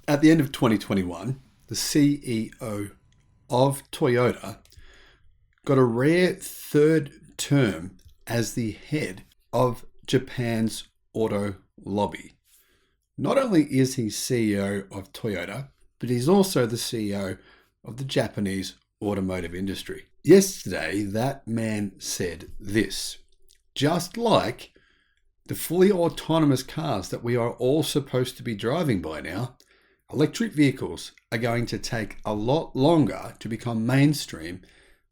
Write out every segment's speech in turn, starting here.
At the end of 2021, the CEO of Toyota got a rare third term as the head of Japan's auto lobby. Not only is he CEO of Toyota, but he's also the CEO of the Japanese automotive industry. Yesterday, that man said this: just like the fully autonomous cars that we are all supposed to be driving by now, electric vehicles are going to take a lot longer to become mainstream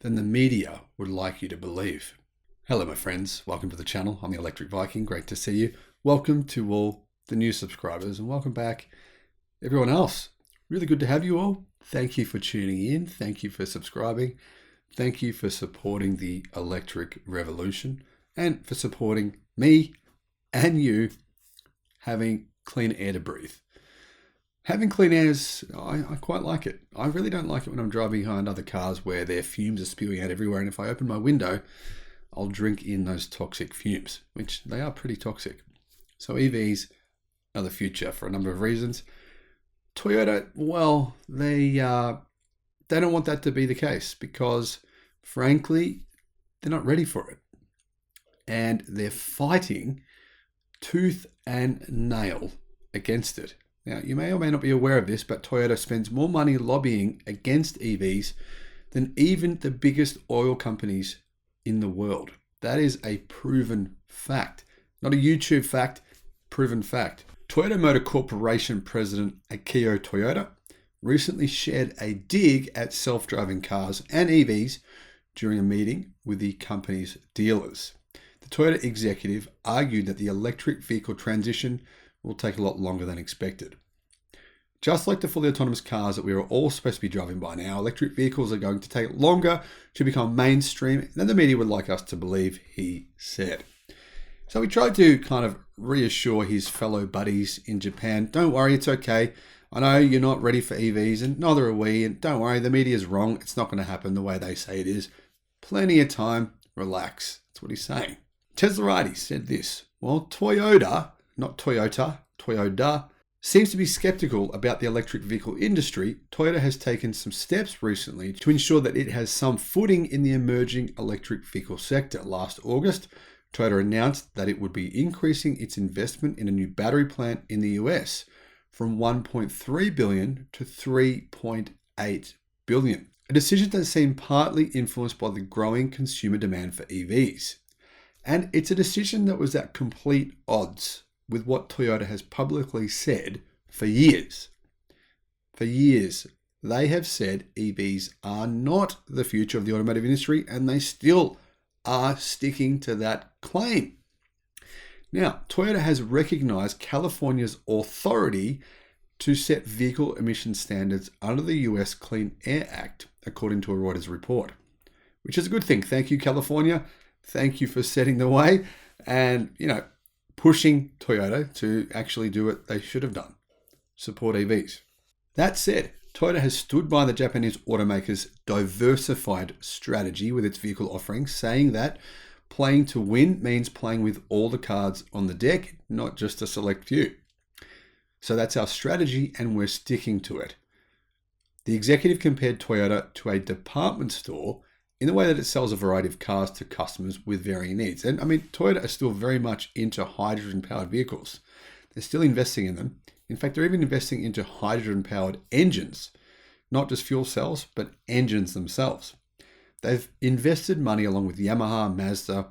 than the media would like you to believe. Hello, my friends. Welcome to the channel. I'm the Electric Viking. Great to see you. Welcome to all the new subscribers and welcome back everyone else. Really good to have you all. Thank you for tuning in. Thank you for subscribing. Thank you for supporting the electric revolution and for supporting me and you having clean air to breathe. Having clean air I quite like it. I really don't like it when I'm driving behind other cars where their fumes are spewing out everywhere. And if I open my window, I'll drink in those toxic fumes, which they are pretty toxic. So EVs are the future for a number of reasons. Toyota, well, they don't want that to be the case because, frankly, they're not ready for it. And they're fighting tooth and nail against it. Now, you may or may not be aware of this, but Toyota spends more money lobbying against EVs than even the biggest oil companies in the world. That is a proven fact. Not a YouTube fact, proven fact. Toyota Motor Corporation President Akio Toyoda recently shared a dig at self-driving cars and EVs during a meeting with the company's dealers. The Toyota executive argued that the electric vehicle transition will take a lot longer than expected. Just like the fully autonomous cars that we are all supposed to be driving by now, electric vehicles are going to take longer to become mainstream than the media would like us to believe, he said. So he tried to kind of reassure his fellow buddies in Japan, don't worry, it's okay. I know you're not ready for EVs and neither are we, and don't worry, the media is wrong. It's not going to happen the way they say it is. Plenty of time, relax. That's what he's saying. Teslarides said this: well, Toyota, not Toyota, Toyota, seems to be skeptical about the electric vehicle industry. Toyota has taken some steps recently to ensure that it has some footing in the emerging electric vehicle sector. Last August, Toyota announced that it would be increasing its investment in a new battery plant in the US from $1.3 billion to $3.8 billion. A decision that seemed partly influenced by the growing consumer demand for EVs. And it's a decision that was at complete odds with what Toyota has publicly said for years. For years, they have said EVs are not the future of the automotive industry, and they still are sticking to that claim. Now, Toyota has recognized California's authority to set vehicle emission standards under the US Clean Air Act, according to a Reuters report, which is a good thing. Thank you, California. Thank you for setting the way and, pushing Toyota to actually do what they should have done, support EVs. That said, Toyota has stood by the Japanese automaker's diversified strategy with its vehicle offerings, saying that playing to win means playing with all the cards on the deck, not just a select few. So that's our strategy and we're sticking to it. The executive compared Toyota to a department store in the way that it sells a variety of cars to customers with varying needs. And Toyota is still very much into hydrogen-powered vehicles. They're still investing in them. In fact, they're even investing into hydrogen-powered engines, not just fuel cells, but engines themselves. They've invested money along with Yamaha, Mazda,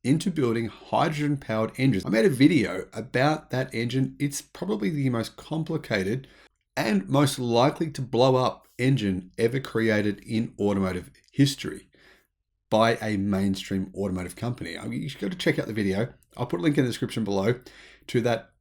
into building hydrogen-powered engines. I made a video about that engine. It's probably the most complicated and most likely to blow up engine ever created in automotive history by a mainstream automotive company. You should go to check out the video. I'll put a link in the description below to that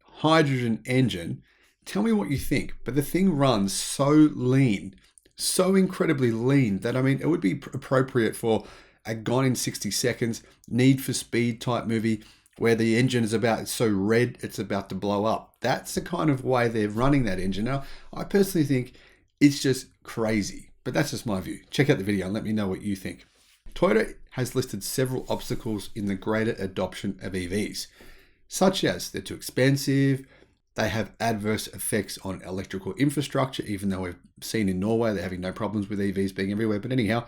hydrogen engine. Tell me what you think. But the thing runs so lean, so incredibly lean that, it would be appropriate for a Gone in 60 Seconds, Need for Speed type movie where the engine is it's so red, it's about to blow up. That's the kind of way they're running that engine. Now, I personally think it's just crazy, but that's just my view. Check out the video and let me know what you think. Toyota has listed several obstacles in the greater adoption of EVs, such as they're too expensive, They have adverse effects on electrical infrastructure, even though we've seen in Norway they're having no problems with EVs being everywhere. But anyhow,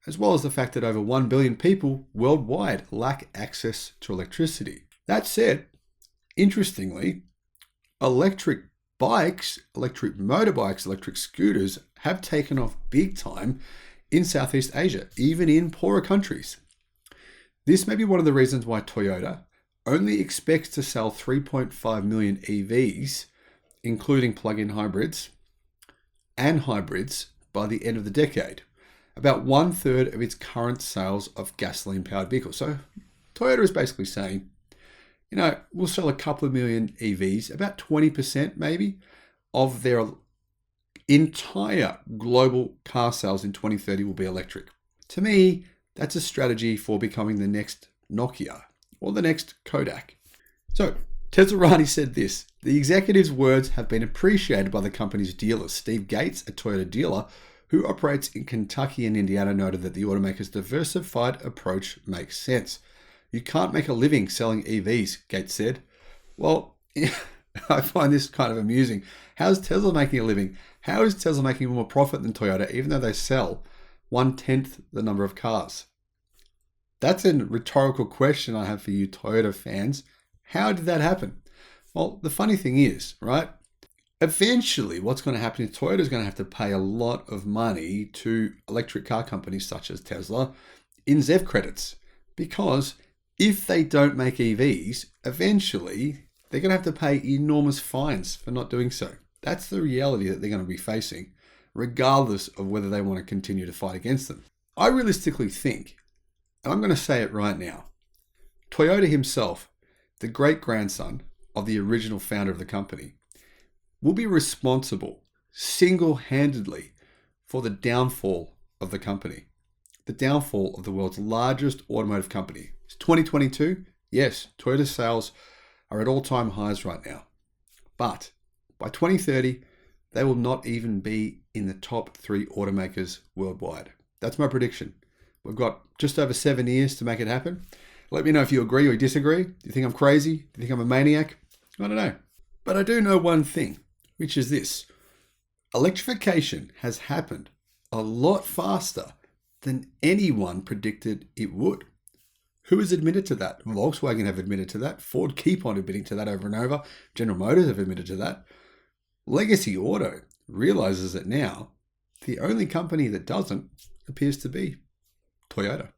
as well as the fact that over 1 billion people worldwide lack access to electricity. That said, interestingly, electric bikes, electric motorbikes, electric scooters have taken off big time in Southeast Asia, even in poorer countries. This may be one of the reasons why Toyota only expects to sell 3.5 million EVs, including plug-in hybrids and hybrids, by the end of the decade. About 1/3 of its current sales of gasoline-powered vehicles. So Toyota is basically saying, we'll sell a couple of million EVs, about 20% maybe of their entire global car sales in 2030 will be electric. To me, that's a strategy for becoming the next Nokia or the next Kodak. So Teslorani said this: the executive's words have been appreciated by the company's dealers. Steve Gates, a Toyota dealer who operates in Kentucky and Indiana, noted that the automaker's diversified approach makes sense. You can't make a living selling EVs, Gates said. Well, I find this kind of amusing. How's Tesla making a living? How is Tesla making more profit than Toyota, even though they sell 1/10 the number of cars? That's a rhetorical question I have for you Toyota fans. How did that happen? Well, the funny thing is, right? Eventually, what's going to happen is Toyota is going to have to pay a lot of money to electric car companies such as Tesla in ZEV credits, because if they don't make EVs, eventually they're going to have to pay enormous fines for not doing so. That's the reality that they're going to be facing, regardless of whether they want to continue to fight against them. I realistically think, and I'm going to say it right now, Toyota himself, the great-grandson of the original founder of the company, will be responsible single-handedly for the downfall of the company, the downfall of the world's largest automotive company. It's 2022. Yes, Toyota sales are at all-time highs right now. But by 2030, they will not even be in the top 3 automakers worldwide. That's my prediction. We've got just over 7 years to make it happen. Let me know if you agree or you disagree. Do you think I'm crazy? Do you think I'm a maniac? I don't know. But I do know one thing, which is this: electrification has happened a lot faster than anyone predicted it would. Who has admitted to that? Volkswagen have admitted to that. Ford keep on admitting to that over and over. General Motors have admitted to that. Legacy Auto realizes it now. The only company that doesn't appears to be Toyota.